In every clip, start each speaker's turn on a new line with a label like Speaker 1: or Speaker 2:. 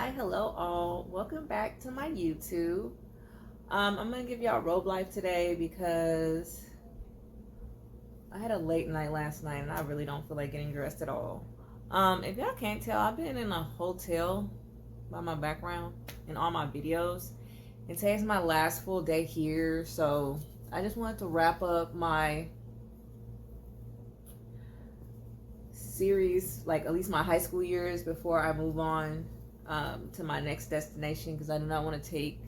Speaker 1: Hi, hello all. Welcome back to my YouTube. I'm gonna give y'all robe life today because I had a late night last night and I really don't feel like getting dressed at all. If y'all can't tell, I've been in a hotel by my background in all my videos. And today's my last full day here, so I just wanted to wrap up my series, like at least my high school years, before I move on to my next destination, because I do not want to take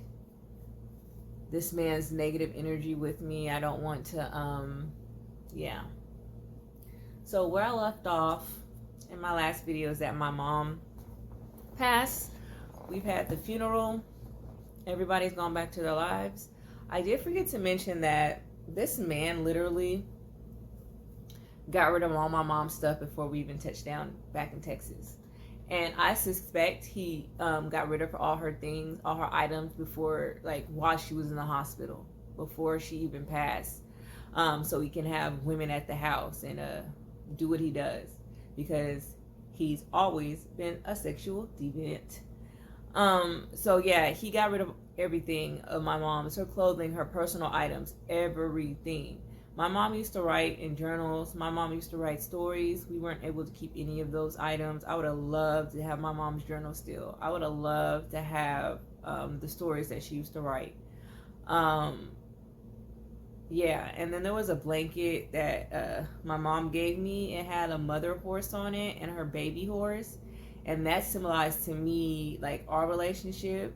Speaker 1: this man's negative energy with me. I don't want to, yeah. So where I left off in my last video is that my mom passed. We've had the funeral. Everybody's gone back to their lives. I did forget to mention that this man literally got rid of all my mom's stuff before we even touched down back in Texas. And I suspect he got rid of all her things, all her items before, like, while she was in the hospital, before she even passed. So he can have women at the house and do what he does, because he's always been a sexual deviant. So yeah, he got rid of everything of my mom's, her clothing, her personal items, everything. My mom used to write in journals. My mom used to write stories. We weren't able to keep any of those items. I would have loved to have my mom's journal still. I would have loved to have the stories that she used to write. Yeah, and then there was a blanket that my mom gave me. It had a mother horse on it and her baby horse. And that symbolized to me, like, our relationship.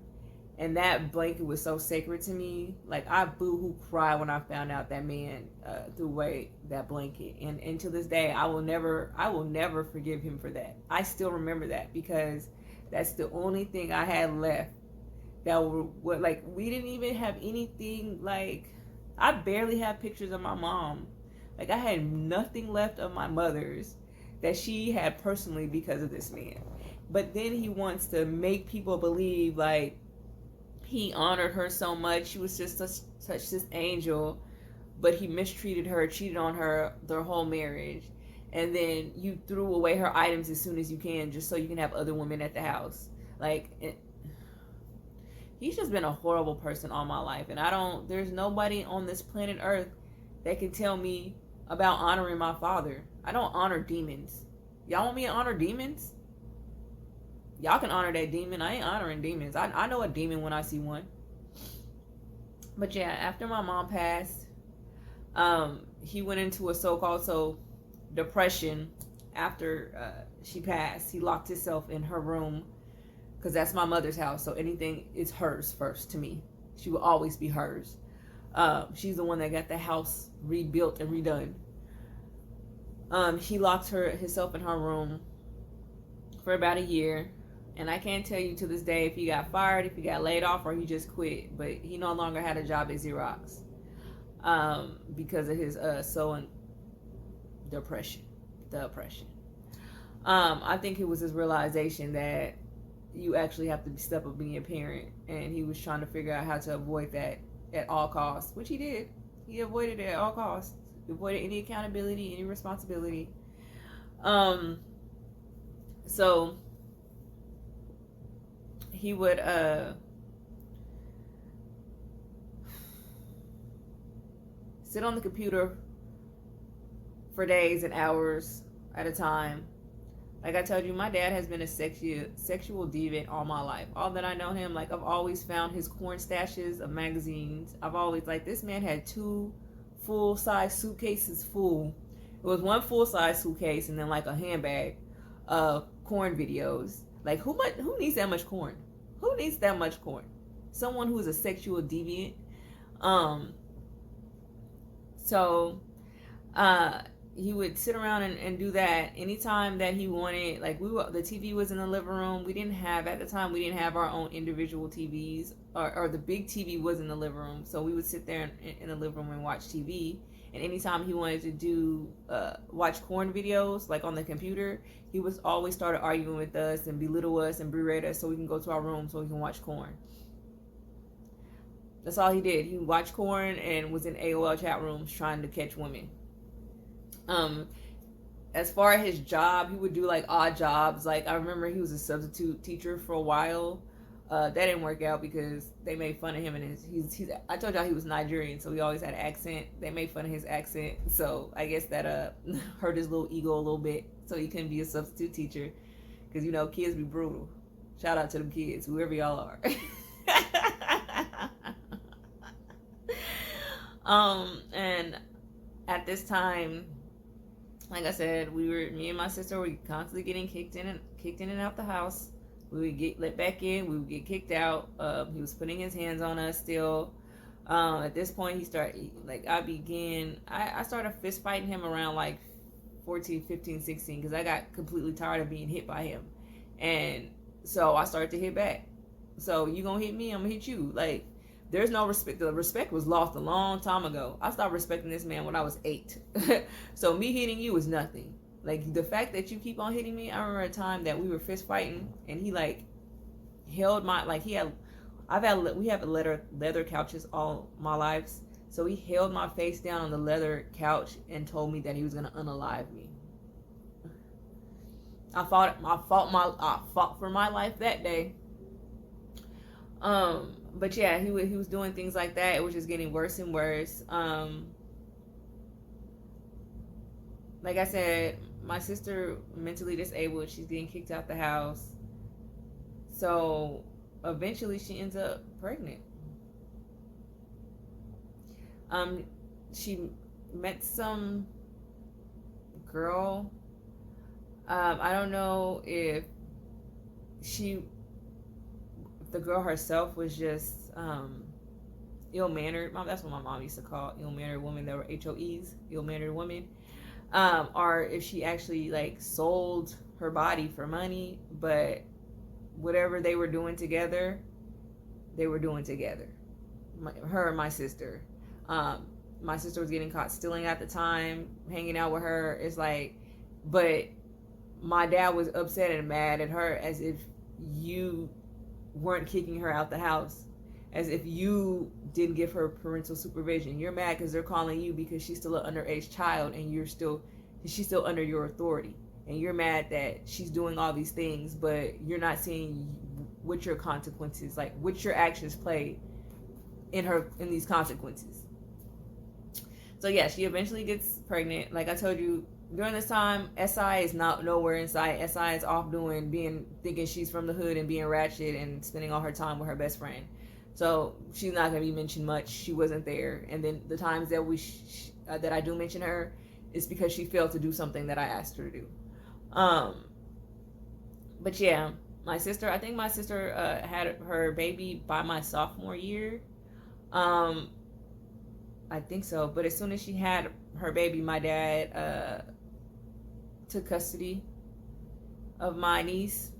Speaker 1: And that blanket was so sacred to me. Like, I boo-hoo cried when I found out that man threw away that blanket. And to this day, I will never forgive him for that. I still remember that, because that's the only thing I had left that were like, we didn't even have anything. Like, I barely have pictures of my mom. Like, I had nothing left of my mother's that she had personally because of this man. But then he wants to make people believe, like, he honored her so much. She was just such this angel, but he mistreated her, cheated on her their whole marriage. And then you threw away her items as soon as you can, just so you can have other women at the house. Like, he's just been a horrible person all my life. And there's nobody on this planet Earth that can tell me about honoring my father. I don't honor demons. Y'all want me to honor demons? Y'all can honor that demon. I ain't honoring demons. I know a demon when I see one. But yeah, after my mom passed, he went into a so-called depression after she passed. He locked himself in her room, because that's my mother's house. So anything is hers first to me. She will always be hers. She's the one that got the house rebuilt and redone. He locked himself in her room for about a year. And I can't tell you to this day if he got fired, if he got laid off, or he just quit. But he no longer had a job at Xerox because of his depression. I think it was his realization that you actually have to step up being a parent. And he was trying to figure out how to avoid that at all costs, which he did. He avoided it at all costs. He avoided any accountability, any responsibility. So he would sit on the computer for days and hours at a time. Like I told you, my dad has been a sexual deviant all my life. All that I know him, like, I've always found his corn stashes of magazines. I've always, like, this man had 2 full-size suitcases full. It was one full-size suitcase and then, like, a handbag of corn videos. Like, who needs that much corn? Who needs that much corn? Someone who is a sexual deviant. He would sit around and do that anytime that he wanted. Like, the TV was in the living room. At the time, we didn't have our own individual TVs, or the big TV was in the living room. So we would sit there in the living room and watch TV. And anytime he wanted to watch corn videos, like on the computer, he was always started arguing with us and belittle us and berate us so we can go to our room so we can watch corn. That's all he did. He watched corn and was in AOL chat rooms trying to catch women. as far as his job, he would do like odd jobs. Like I remember he was a substitute teacher for a while. That didn't work out because they made fun of him, and he's I told y'all he was Nigerian, so he always had an accent. They made fun of his accent, so I guess that hurt his little ego a little bit, so he couldn't be a substitute teacher, because you know kids be brutal. Shout out to them kids, whoever y'all are. And at this time, like I said, me and my sister were constantly getting kicked in and out the house. We would get let back in, we would get kicked out. He was putting his hands on us still. At this point, he started, like, I started fist fighting him around like 14, 15, 16, because I got completely tired of being hit by him. And so I started to hit back. So you gonna hit me, I'm gonna hit you. Like, there's no respect. The respect was lost a long time ago. I stopped respecting this man when I was 8. So me hitting you is nothing. Like, the fact that you keep on hitting me, I remember a time that we were fist fighting, and he like held my, like, we have leather couches all my lives. So he held my face down on the leather couch and told me that he was gonna unalive me. I fought for my life that day. But yeah, he was doing things like that. It was just getting worse and worse. Like I said, my sister mentally disabled. She's getting kicked out the house. So eventually she ends up pregnant. She met some girl. I don't know if the girl herself was just ill-mannered. That's what my mom used to call ill-mannered women. That were HOEs, ill-mannered women. Or if she actually like sold her body for money, but whatever they were doing together, her and my sister. My sister was getting caught stealing at the time, hanging out with her. It's like, but my dad was upset and mad at her, as if you weren't kicking her out the house, as if you didn't give her parental supervision. You're mad because they're calling you because she's still an underage child, and she's still under your authority, and you're mad that she's doing all these things, but you're not seeing what your consequences, like what your actions play in these consequences. So yeah, she eventually gets pregnant. Like I told you, during this time, SI is not nowhere in sight. SI is off thinking she's from the hood and being ratchet and spending all her time with her best friend. So she's not going to be mentioned much. She wasn't there. And then the times that that I do mention her is because she failed to do something that I asked her to do. But yeah, I think my sister had her baby by my sophomore year. I think so. But as soon as she had her baby, my dad took custody of my niece.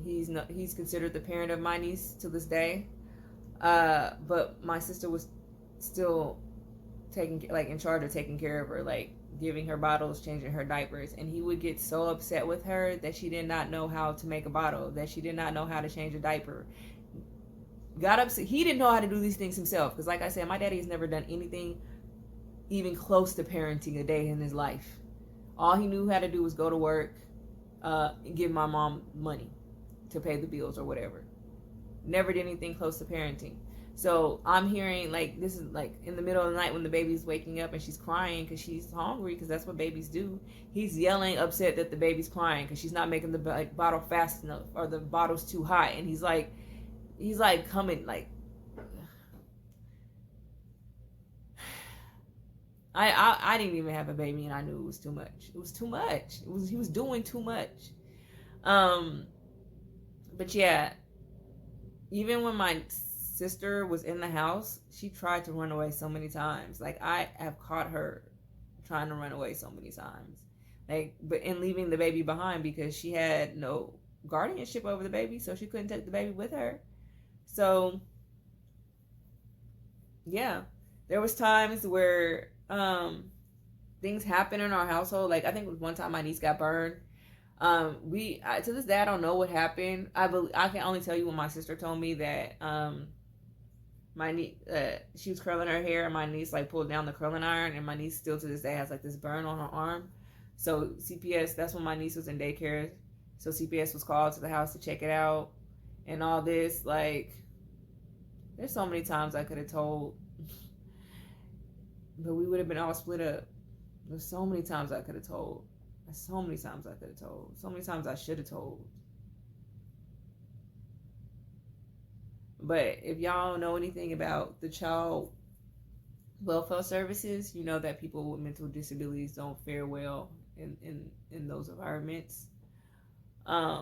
Speaker 1: He's considered the parent of my niece to this day. But my sister was still in charge of taking care of her, like giving her bottles, changing her diapers. And he would get so upset with her that she did not know how to make a bottle, that she did not know how to change a diaper. Got upset. He didn't know how to do these things himself, because like I said, my daddy has never done anything even close to parenting a day in his life. All he knew how to do was go to work, give my mom money to pay the bills or whatever. Never did anything close to parenting. So I'm hearing, like, this is like in the middle of the night when the baby's waking up and she's crying because she's hungry, because that's what babies do. He's yelling, upset that the baby's crying because she's not making the bottle fast enough, or the bottle's too high. And he's like coming, like, I didn't even have a baby, and I knew it was too much. It was too much. He was doing too much. But yeah, even when my sister was in the house, she tried to run away so many times. Like, I have caught her trying to run away so many times. Like, and leaving the baby behind, because she had no guardianship over the baby, so she couldn't take the baby with her. So yeah, there was times where things happen in our household. Like, I think it was one time my niece got burned. To this day, I don't know what happened. I can only tell you what my sister told me, that my niece, she was curling her hair, and my niece like pulled down the curling iron, and my niece still to this day has like this burn on her arm. So CPS, that's when my niece was in daycare. So CPS was called to the house to check it out and all this. Like, there's so many times I could have told, but we would have been all split up. There's so many times I could have told. So many times I could have told. So many times I should have told. But if y'all don't know anything about the child welfare services, you know that people with mental disabilities don't fare well in those environments. I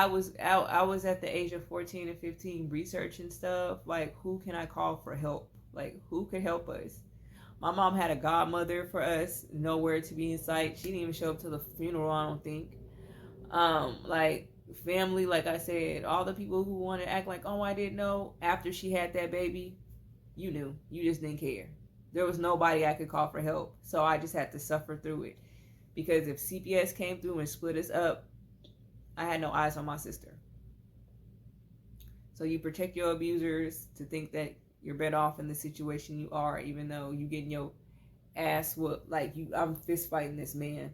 Speaker 1: was at the age of 14 and 15 researching stuff like, who can I call for help? Like, who could help us? My mom had a godmother for us, nowhere to be in sight. She didn't even show up to the funeral, I don't think. Like, family, like I said, all the people who want to act like, oh, I didn't know, after she had that baby, you knew. You just didn't care. There was nobody I could call for help. So I just had to suffer through it. Because if CPS came through and split us up, I had no eyes on my sister. So you protect your abusers to think that you're better off in the situation you are, even though you getting your ass whooped. Like, I'm fist fighting this man.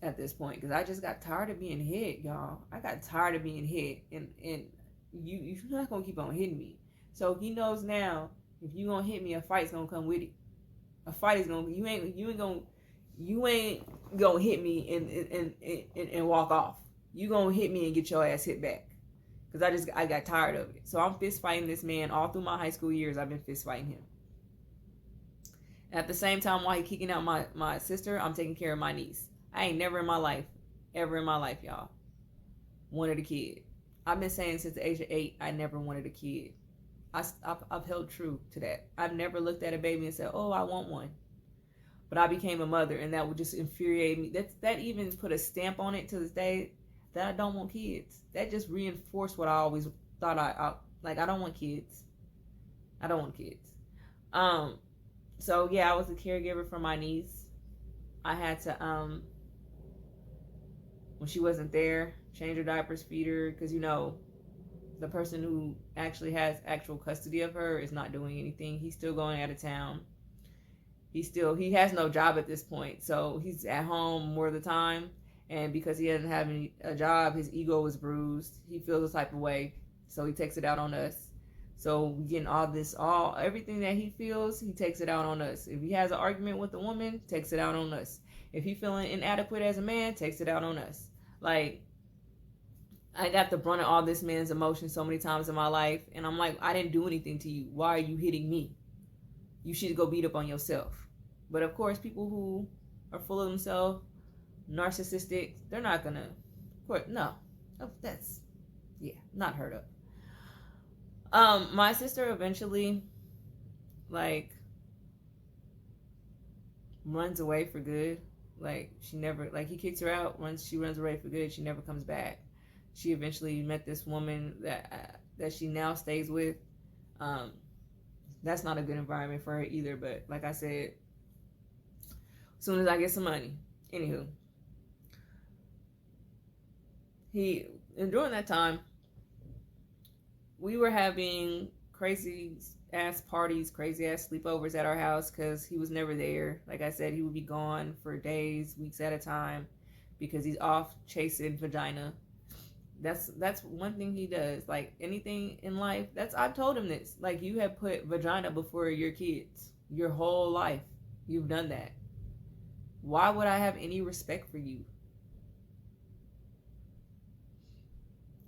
Speaker 1: At this point, because I just got tired of being hit, y'all. I got tired of being hit, and you're not gonna keep on hitting me. So he knows now, if you gonna hit me, a fight's gonna come with it. A fight is gonna, you ain't gonna hit me and walk off. You gonna hit me and get your ass hit back. Because I got tired of it. So I'm fist fighting this man all through my high school years. I've been fist fighting him. At the same time, while he kicking out my sister, I'm taking care of my niece. I ain't never in my life, y'all, wanted a kid. I've been saying since the age of 8, I never wanted a kid. I've held true to that. I've never looked at a baby and said, oh, I want one. But I became a mother, and that would just infuriate me. That even put a stamp on it to this day, that I don't want kids. That just reinforced what I always thought I don't want kids. I don't want kids. So yeah, I was a caregiver for my niece. I had to, when she wasn't there, change her diapers, feed her, because, you know, the person who actually has actual custody of her is not doing anything. He's still going out of town. He has no job at this point, so he's at home more of the time. And because he doesn't have a job, his ego is bruised. He feels a type of way, so he takes it out on us. So we getting everything that he feels, he takes it out on us. If he has an argument with a woman, takes it out on us. If he feeling inadequate as a man, takes it out on us. Like, I got the brunt of all this man's emotions so many times in my life, and I'm like, I didn't do anything to you. Why are you hitting me? You should go beat up on yourself. But of course, people who are full of themselves, narcissistic, they're not gonna, no, that's, not heard of. My sister eventually, like, runs away for good. Like, she never, like, he kicks her out, she runs away for good, she never comes back. She eventually met this woman that she now stays with. That's not a good environment for her either, but like I said, as soon as I get some money. Anywho. And during that time, we were having crazy ass parties, crazy ass sleepovers at our house because he was never there. Like I said, he would be gone for days, weeks at a time because he's off chasing vagina. That's one thing he does. Like, anything in life, I told him this. Like, you have put vagina before your kids your whole life. You've done that. Why would I have any respect for you?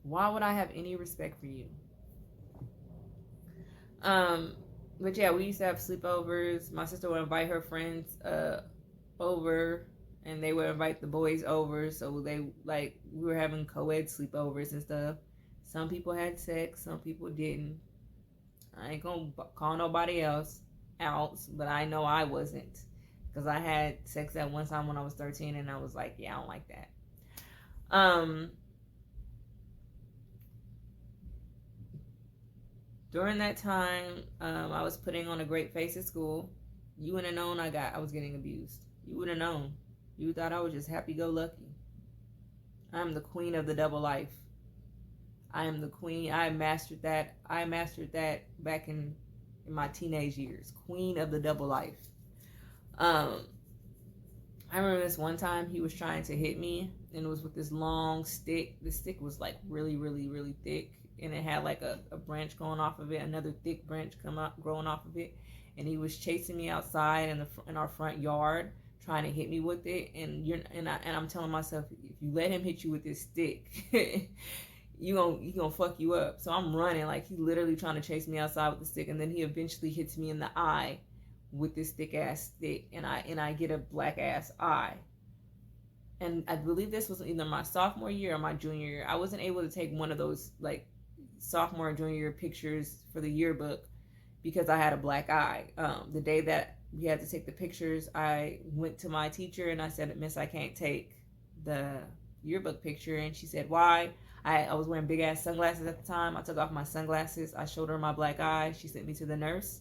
Speaker 1: Why would I have any respect for you? But yeah, we used to have sleepovers. My sister would invite her friends over, and they would invite the boys over. So we were having co-ed sleepovers and stuff. Some people had sex, some people didn't. I ain't gonna call nobody else out, but I know I wasn't, because I had sex at one time when I was 13, and I was like, yeah, I don't like that. During that time, I was putting on a great face at school. You wouldn't have known I was getting abused. You wouldn't have known. You thought I was just happy-go-lucky. I'm the queen of the double life. I am the queen. I mastered that. I mastered that back in my teenage years. Queen of the double life. I remember this one time he was trying to hit me, and it was with this long stick. The stick was like really, really, really thick, and it had like a branch going off of it, another thick branch growing off of it, and he was chasing me outside in our front yard, trying to hit me with it. And I'm telling myself, if you let him hit you with this stick, he gonna fuck you up. So I'm running, like he's literally trying to chase me outside with the stick, and then he eventually hits me in the eye with this thick ass stick, and I get a black ass eye. And I believe this was either my sophomore year or my junior year. I wasn't able to take one of those like sophomore and junior year pictures for the yearbook because I had a black eye. The day that we had to take the pictures, I went to my teacher and I said, Miss, I can't take the yearbook picture. And she said, why? I was wearing big ass sunglasses at the time. I took off my sunglasses. I showed her my black eye. She sent me to the nurse.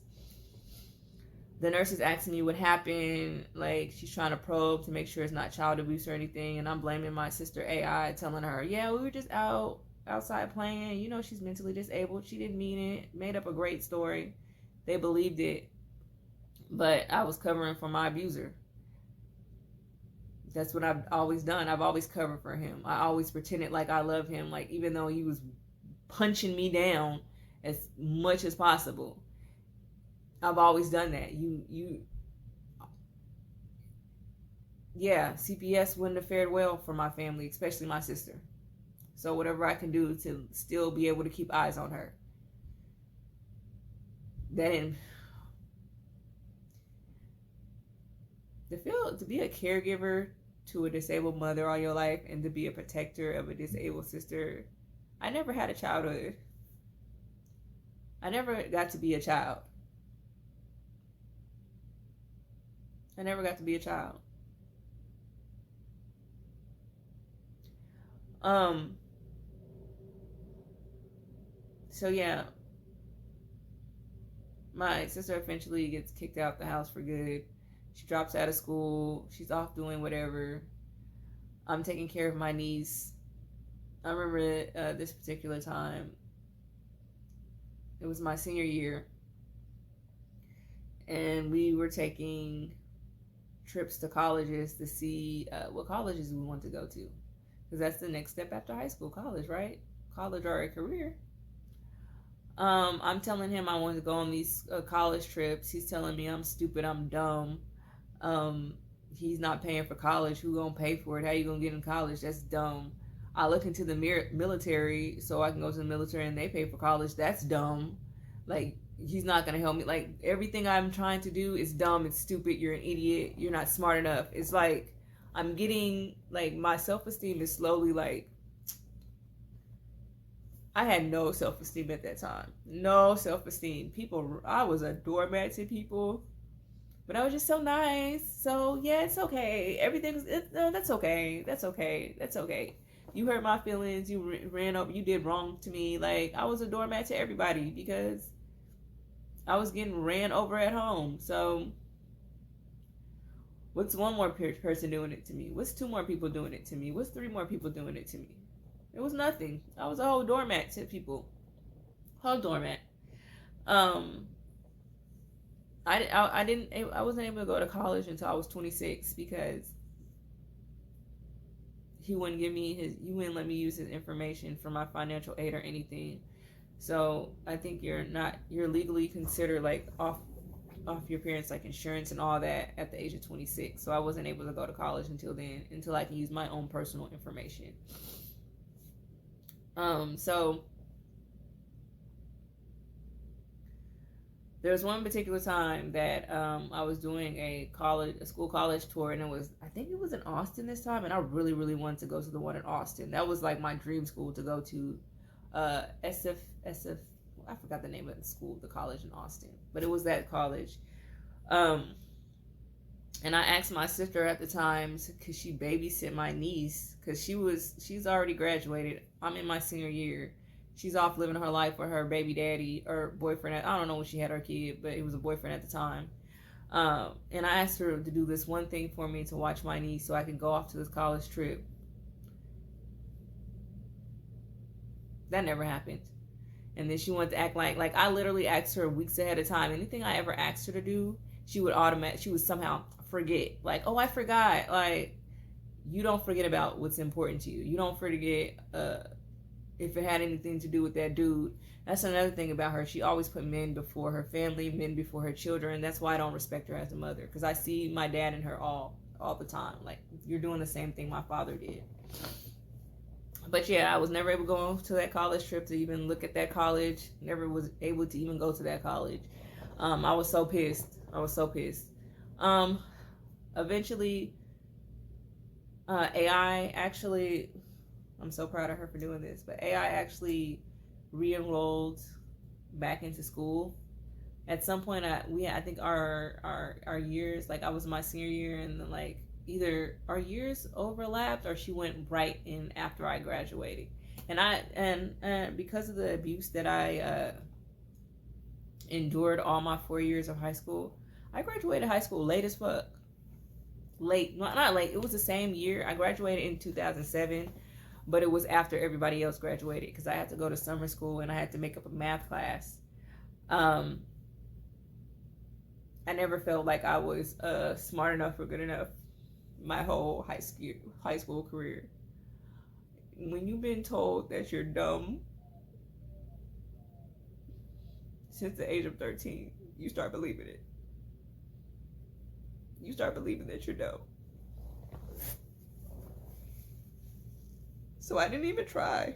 Speaker 1: The nurse is asking me what happened. Like, she's trying to probe to make sure it's not child abuse or anything. And I'm blaming my sister AI, telling her, yeah, we were just outside playing. You know, she's mentally disabled. She didn't mean it. Made up a great story. They believed it. But I was covering for my abuser. That's what I've always done. I've always covered for him. I always pretended like I love him. Like, even though he was punching me down as much as possible. I've always done that. Yeah, CPS wouldn't have fared well for my family, especially my sister. So whatever I can do to still be able to keep eyes on her. Then to be a caregiver to a disabled mother all your life and to be a protector of a disabled sister. I never had a childhood. I never got to be a child. I never got to be a child. So yeah, my sister eventually gets kicked out the house for good. She drops out of school. She's off doing whatever. I'm taking care of my niece. I remember this particular time. It was my senior year. And we were taking trips to colleges to see what colleges we want to go to. Because that's the next step after high school, college, right? College or a career. I'm telling him I want to go on these college trips. He's telling me I'm stupid, I'm dumb. He's not paying for college. Who gonna pay for it? How you gonna get in college? That's dumb. I look into the military so I can go to the military and they pay for college. That's dumb. Like, he's not gonna help me. Like, everything I'm trying to do is dumb. It's stupid. You're an idiot. You're not smart enough. It's like I'm getting, like, my self-esteem is slowly, like, I had no self-esteem at that time. No self-esteem. I was a doormat to people. But I was just so nice. So, yeah, it's okay. That's okay. That's okay. That's okay. You hurt my feelings. You ran up. You did wrong to me. Like, I was a doormat to everybody because I was getting ran over at home. So, what's one more person doing it to me? What's two more people doing it to me? What's three more people doing it to me? It was nothing. I was a whole doormat to people. Whole doormat. I wasn't able to go to college until I was 26 because he wouldn't let me use his information for my financial aid or anything. So I think you're legally considered like off your parents' like insurance and all that at the age of 26. So I wasn't able to go to college until I can use my own personal information. So there was one particular time that I was doing a school college tour, and I think it was in Austin this time, and I really, really wanted to go to the one in Austin. That was like my dream school to go to. SF, I forgot the name of the college in Austin, but it was that college. And I asked my sister at the time, because she babysit my niece, because she's already graduated. I'm in my senior year. She's off living her life with her baby daddy or boyfriend. I don't know when she had her kid, but it was a boyfriend at the time. And I asked her to do this one thing for me to watch my niece so I can go off to this college trip. That never happened. And then she wanted to act like I literally asked her weeks ahead of time. Anything I ever asked her to do, she would somehow forget. Like, oh, I forgot. Like, you don't forget about what's important to you. You don't forget if it had anything to do with that dude. That's another thing about her. She always put men before her family, men before her children. That's why I don't respect her as a mother, because I see my dad in her all the time. Like, you're doing the same thing my father did. But yeah, I was never able to go to that college trip to even look at that college. Never was able to even go to that college. I was so pissed. Eventually, AI actually, I'm so proud of her for doing this, but AI actually re-enrolled back into school. At some point, I think our years, like I was my senior year, and then like either our years overlapped or she went right in after I graduated. And because of the abuse that I endured all my 4 years of high school, I graduated high school late as fuck. Late, not late. It was the same year. I graduated in 2007, but it was after everybody else graduated because I had to go to summer school and I had to make up a math class. I never felt like I was smart enough or good enough my whole high school career. When you've been told that you're dumb since the age of 13, you start believing it. You start believing that you're dumb. So I didn't even try.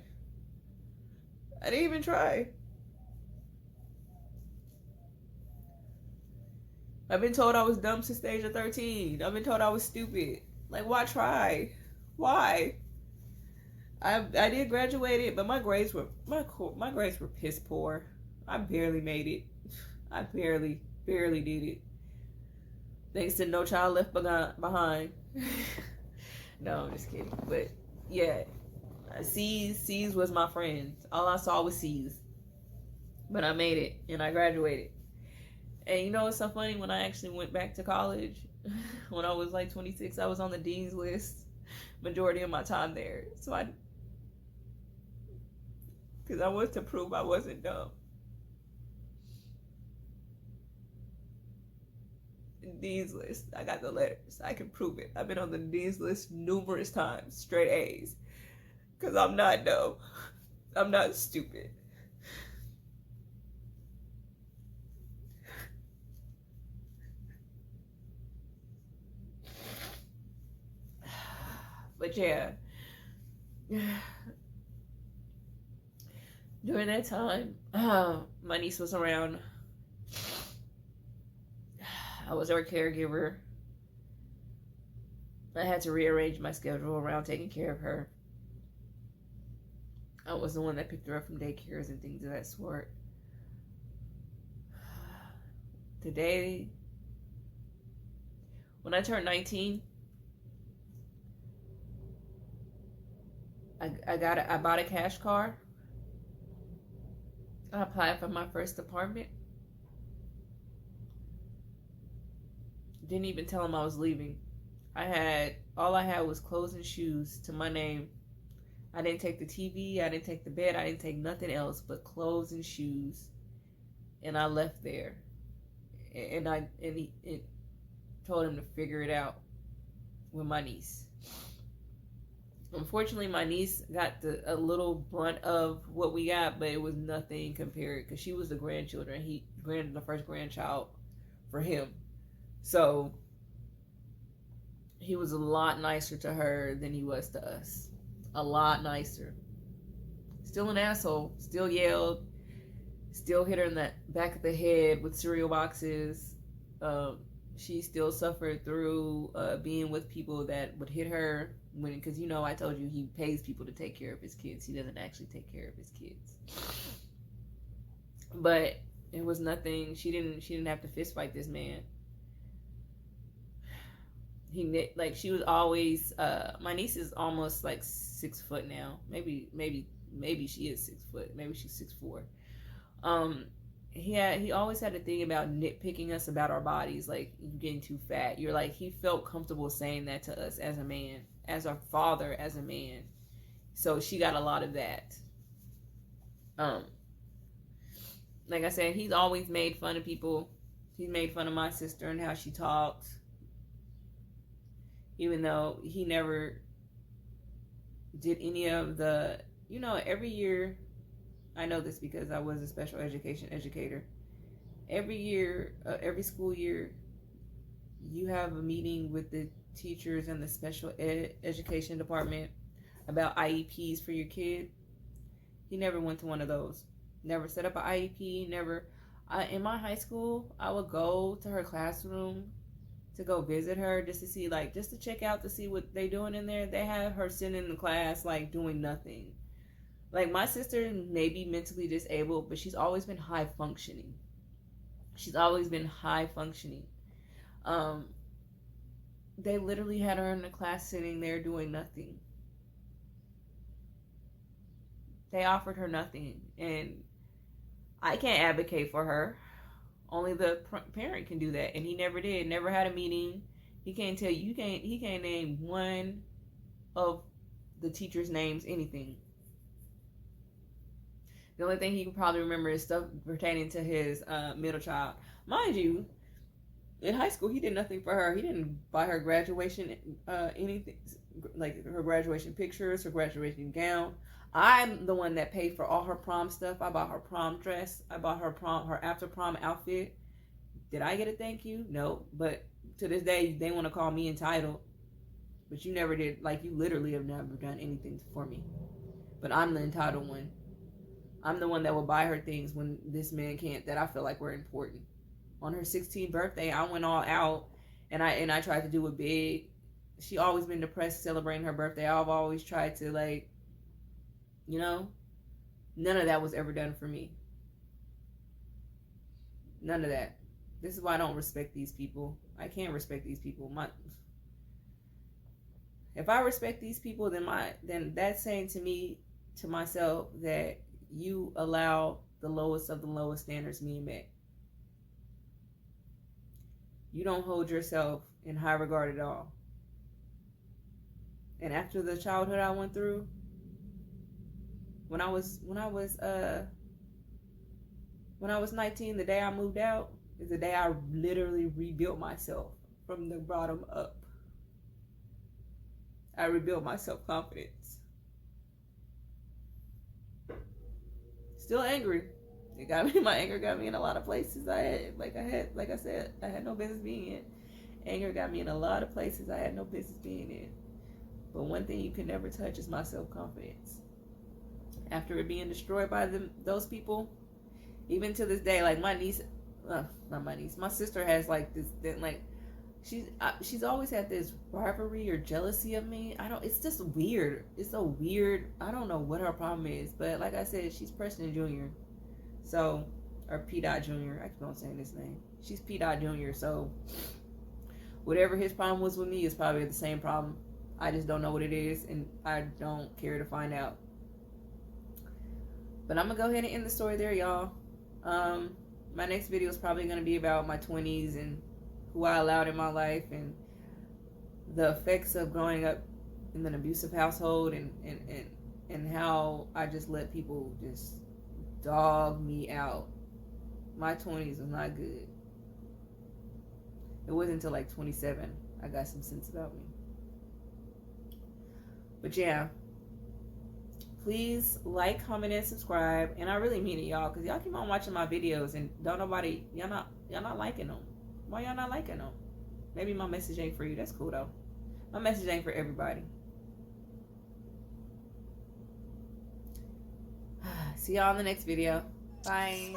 Speaker 1: I've been told I was dumb since the age of 13. I've been told I was stupid. Like, why try? Why? I did graduate, but my grades were piss poor. I barely made it. I barely did it. Thanks to No Child Left Behind. No, I'm just kidding. But yeah, C's was my friend. All I saw was C's. But I made it and I graduated. And you know what's so funny? When I actually went back to college, when I was like 26, I was on the dean's list majority of my time there. So because I wanted to prove I wasn't dumb. Dean's list. I got the letters. I can prove it. I've been on the Dean's list numerous times, straight A's. Because I'm not dumb. I'm not stupid. But yeah. During that time, my niece was around. I was her caregiver. I had to rearrange my schedule around taking care of her. I was the one that picked her up from daycares and things of that sort. Today, when I turned 19, I bought a cash car. I applied for my first apartment. Didn't even tell him I was leaving. All I had was clothes and shoes to my name. I didn't take the TV, I didn't take the bed, I didn't take nothing else but clothes and shoes. And I left there. And he told him to figure it out with my niece. Unfortunately, my niece got a little brunt of what we got, but it was nothing compared, because she was the grandchildren. He granted the first grandchild for him. So he was a lot nicer to her than he was to us. A lot nicer. Still an asshole. Still yelled. Still hit her in the back of the head with cereal boxes. She still suffered through being with people that would hit her. Because, you know, I told you he pays people to take care of his kids. He doesn't actually take care of his kids. But it was nothing. She didn't have to fist fight this man. She was always, my niece is almost like 6 foot now. Maybe she is 6 foot. Maybe she's 6'4". He always had a thing about nitpicking us about our bodies, like, you getting too fat. You're like, he felt comfortable saying that to us as a man, as our father, as a man. So she got a lot of that. Like I said, he's always made fun of people. He made fun of my sister and how she talks. even though he never did any of the, you know, every year, I know this because I was a special education educator. Every year, every school year, you have a meeting with the teachers and the special education department about IEPs for your kid. He never went to one of those. Never set up an IEP. Never. In my high school, I would go to her classroom to go visit her just to see, like, just to check out to see what they doing in there. They have her sitting in the class, like, doing nothing. Like, my sister may be mentally disabled, but she's always been high functioning. She's always been high functioning. They literally had her in the class sitting there doing nothing. They offered her nothing, and I can't advocate for her. Only the parent can do that, and he never did. Never had a meeting. He can't tell you. He can't name one of the teachers' names, anything. The only thing he can probably remember is stuff pertaining to his middle child. Mind you, in high school, he did nothing for her. He didn't buy her graduation anything, like her graduation pictures, her graduation gown. I'm the one that paid for all her prom stuff. I bought her prom dress. I bought her after prom outfit. Did I get a thank you? No. But to this day, they want to call me entitled. But you never did. Like, you literally have never done anything for me. But I'm the entitled one. I'm the one that will buy her things when this man can't, that I feel like were important. On her 16th birthday, I went all out, and I tried to do it big. She always been depressed celebrating her birthday. I've always tried to, like, you know, none of that was ever done for me. None of that. This is why I don't respect these people. I can't respect these people. If I respect these people, then that's saying to me, to myself, that you allow the lowest of the lowest standards being met. You don't hold yourself in high regard at all. And after the childhood I went through, when I was 19, the day I moved out is the day I literally rebuilt myself from the bottom up. I rebuilt my self-confidence. Still angry. My anger got me in a lot of places like I said, I had no business being in. Anger got me in a lot of places I had no business being in. But one thing you can never touch is my self-confidence. After it being destroyed by those people, even to this day, like my sister has like this, like she's always had this rivalry or jealousy of me. It's just weird. It's so weird. I don't know what her problem is, but like I said, she's Preston Jr. So, or P. Jr. I keep on saying this name. She's P. Jr. So, whatever his problem was with me is probably the same problem. I just don't know what it is, and I don't care to find out. But I'm going to go ahead and end the story there, y'all. My next video is probably going to be about my 20s and who I allowed in my life and the effects of growing up in an abusive household and how I just let people just dog me out. My 20s was not good. It wasn't until like 27 I got some sense about me. But yeah, please like, comment, and subscribe. And I really mean it, y'all, because y'all keep on watching my videos and y'all not liking them. Why y'all not liking them? Maybe my message ain't for you. That's cool though. My message ain't for everybody. See y'all in the next video. Bye.